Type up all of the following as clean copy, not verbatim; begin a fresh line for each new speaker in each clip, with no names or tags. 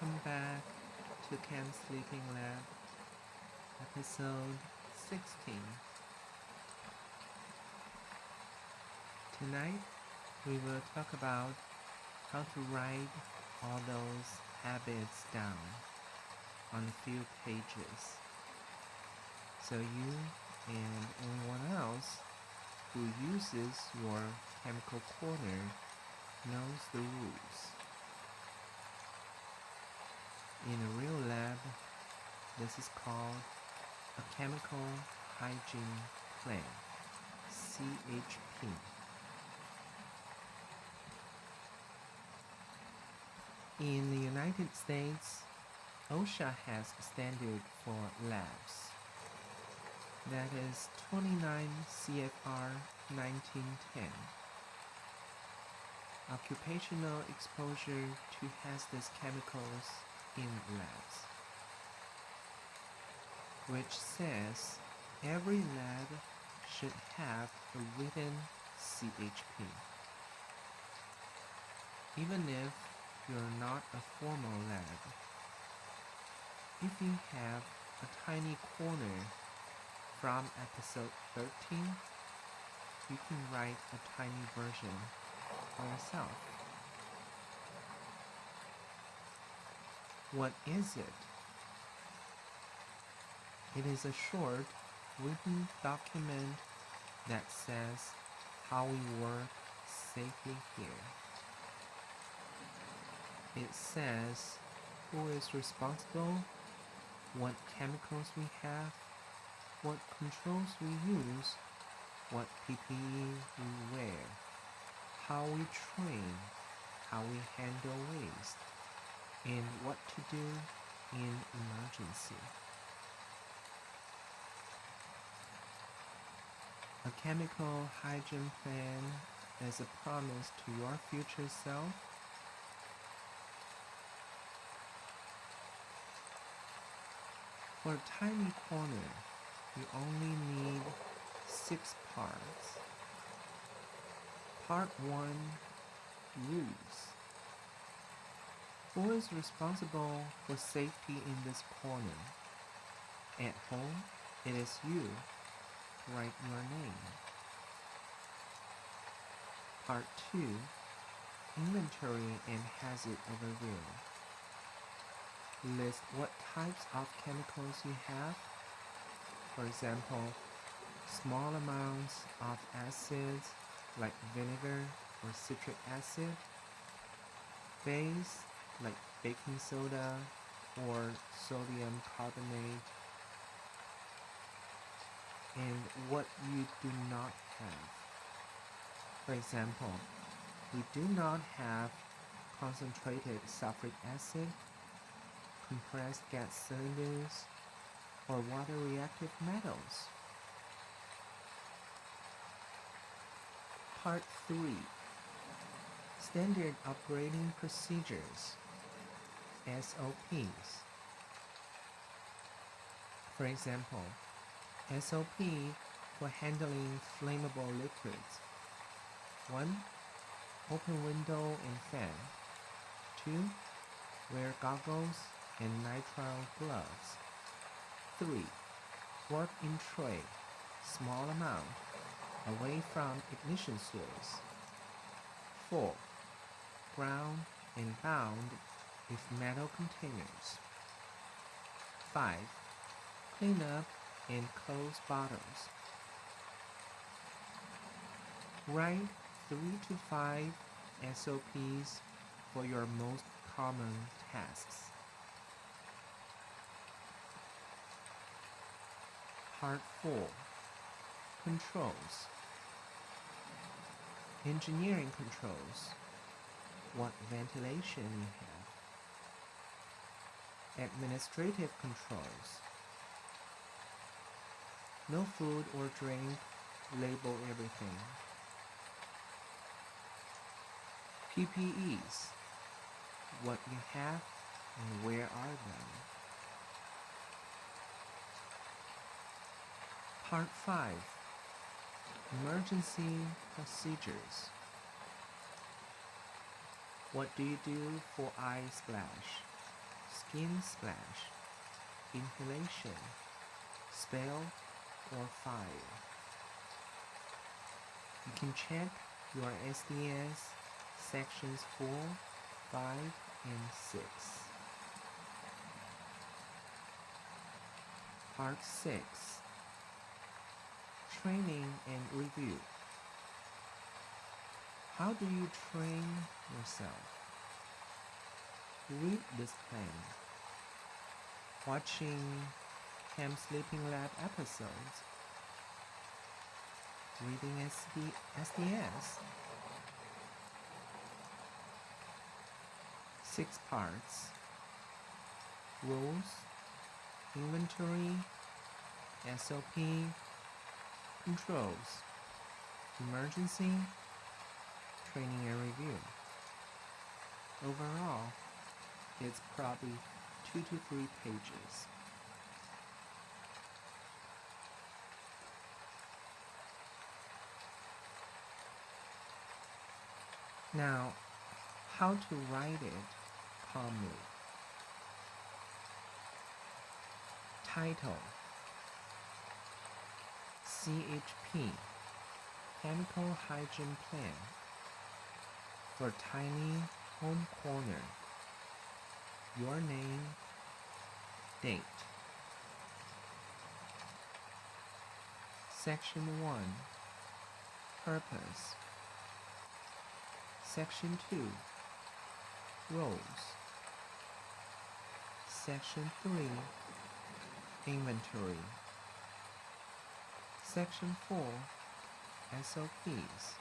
welcome back to Chem Sleeping Lab, episode 16. Tonight, we will talk about how to write all those habits down on a few pages so you and anyone else who uses your chemical corner knows the rules. In a real lab, this is called a chemical hygiene plan, CHP. In the United States, OSHA has a standard for labs. That is 29 CFR 1910. Occupational exposure to hazardous chemicals in labs, which says every lab should have a written CHP. Even if you're not a formal lab, if you have a tiny corner from episode 13, you can write a tiny version for yourself. What is it? It is a short written document that says how we work safely here. It says who is responsible, what chemicals we have, what controls we use, what PPE we wear, how we train, how we handle waste, and what to do in emergency. A chemical hygiene plan is a promise to your future self. For a tiny corner, you only need 6 parts. Part 1, rules. Who is responsible for safety in this corner? At home, it is you. Write your name. Part 2, inventory and hazard overview. List what types of chemicals you have. For example, small amounts of acids like vinegar or citric acid, base like baking soda or sodium carbonate, and what you do not have. For example, we do not have concentrated sulfuric acid, compressed gas cylinders, or water-reactive metals. Part 3, Standard Operating Procedures, SOPs. For example, SOP for handling flammable liquids. 1. Open window and fan. 2. Wear goggles and nitrile gloves. 3. Work in tray, small amount, away from ignition source. 4. Ground and bound with metal containers. 5. Clean up and close bottles. Write 3 to 5 SOPs for your most common tasks. Part 4, Controls. Engineering controls. What ventilation you have. Administrative controls. No food or drink, label everything. PPEs. What you have and where are them. Part 5, Emergency procedures. What do you do for eye splash? skin splash, inhalation, spell, or fire. You can check your SDS sections 4, 5, and 6. Part 6. Training and review. How do you train yourself? Read this plan. Watching Chem Sleeping Lab episodes. Reading SDS. 6 parts. Rules, inventory, SOP, controls, emergency, training and review. Overall, it's probably 2 to 3 pages. Now, how to write it calmly. Title: CHP, Chemical Hygiene Plan for Tiny Home Corner. Your name, date. Section 1, Purpose. Section 2, Roles. Section 3, Inventory. Section 4, SOPs.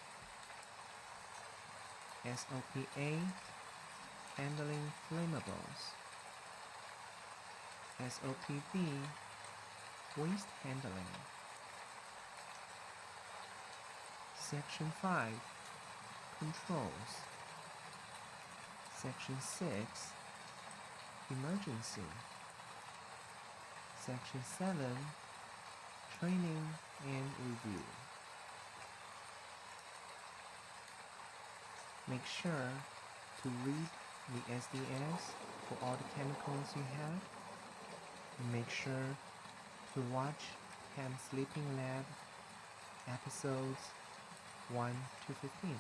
SOP A, Handling Flammables. SOP B, Waste Handling. Section 5, Controls. Section 6, Emergency. Section 7, Training and Review. Make sure to read the SDS for all the chemicals you have. And make sure to watch Chem Sleeping Lab episodes 1 to 15.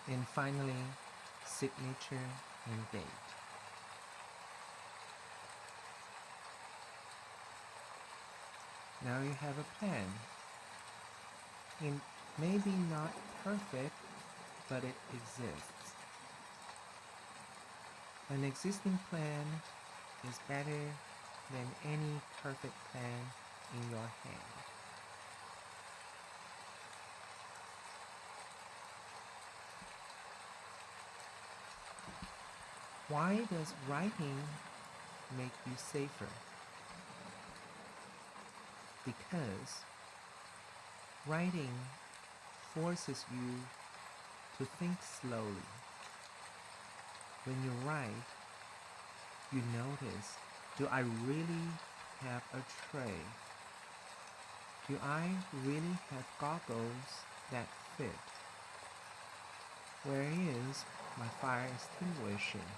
And finally, signature and date. Now you have a plan. It may be not perfect, but it exists. An existing plan is better than any perfect plan in your head. Why does writing make you safer? Because writing forces you to think slowly. When you write, you notice, do I really have a tray? Do I really have goggles that fit? Where is my fire extinguisher?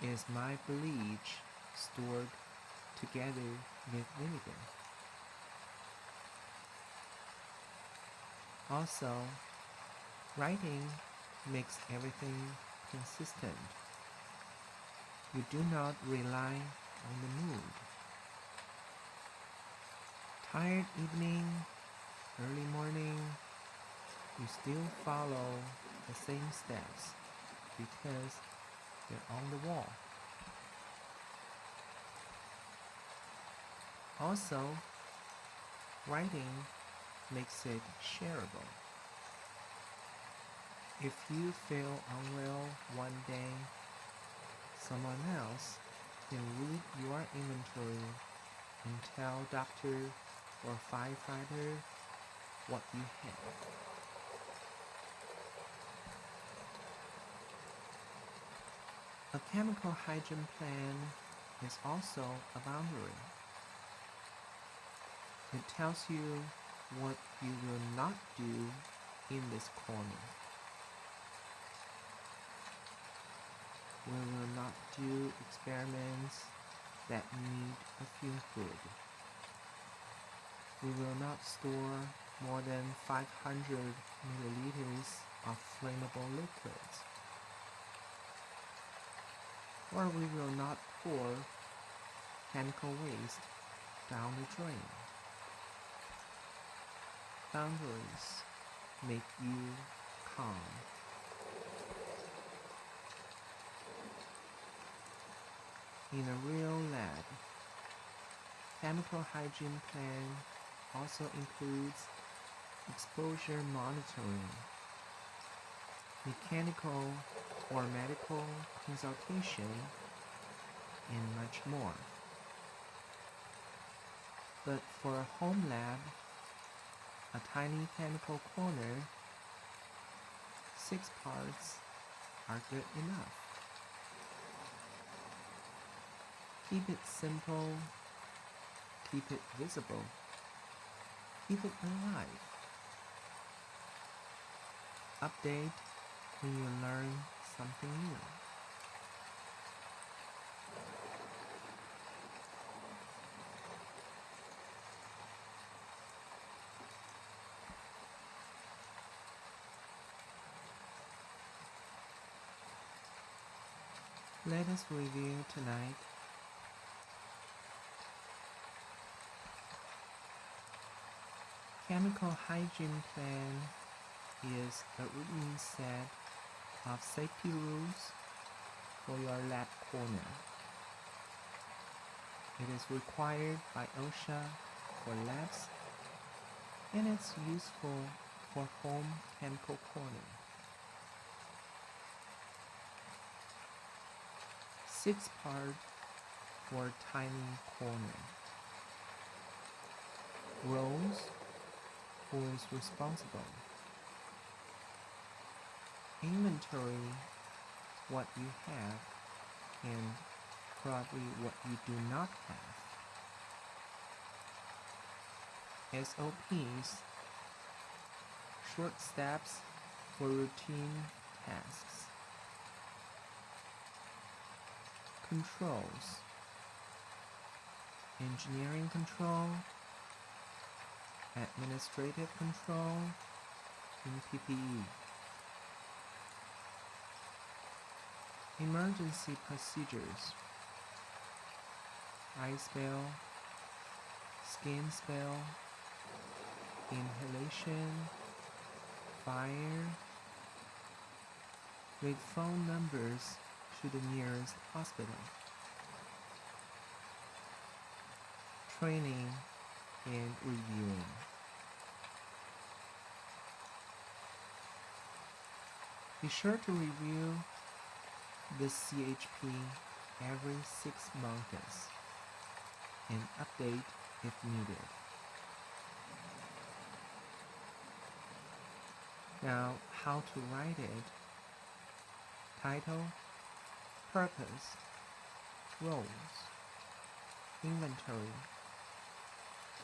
Is my bleach stored together with vinegar? Also, writing makes everything consistent. You do not rely on the mood. Tired evening, early morning, you still follow the same steps because they're on the wall. Also, writing makes it shareable. If you feel unwell one day, someone else can read your inventory and tell doctor or firefighter what you have. A chemical hygiene plan is also a boundary. It tells you what you will not do in this corner. We will not do experiments that need a fume hood. We will not store more than 500 milliliters of flammable liquids. Or we will not pour chemical waste down the drain. Boundaries make you calm. In a real lab, chemical hygiene plan also includes exposure monitoring, mechanical or medical consultation, and much more. But for a home lab, a tiny chemical corner, 6 parts are good enough. Keep it simple, keep it visible, keep it alive. Update when you learn something new. Let us review tonight. Chemical hygiene plan is a written set of safety rules for your lab corner. It is required by OSHA for labs, and it's useful for home chemical corner. 6 part for tiny corner. Roles: who is responsible? Inventory: what you have and probably what you do not have. SOPs: short steps for routine tasks. Controls: engineering control, administrative control, and PPE. Emergency procedures: eye spill, skin spill, inhalation, fire. With phone numbers to the nearest hospital. Training and reviewing. Be sure to review the CHP every 6 months and update if needed. Now, how to write it? Title, purpose, roles, inventory,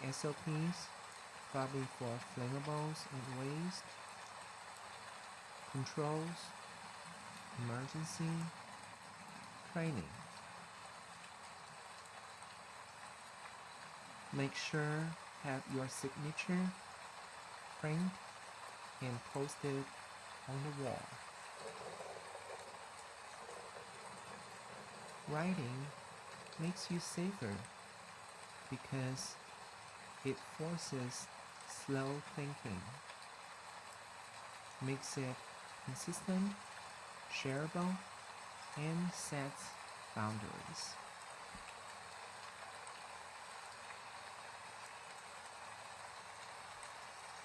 SOPs, probably for flammables and waste, controls, emergency, training. Make sure have your signature, print, and post it on the wall. Writing makes you safer because it forces slow thinking, makes it consistent, shareable, and sets boundaries.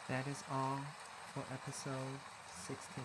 That is all for episode 16.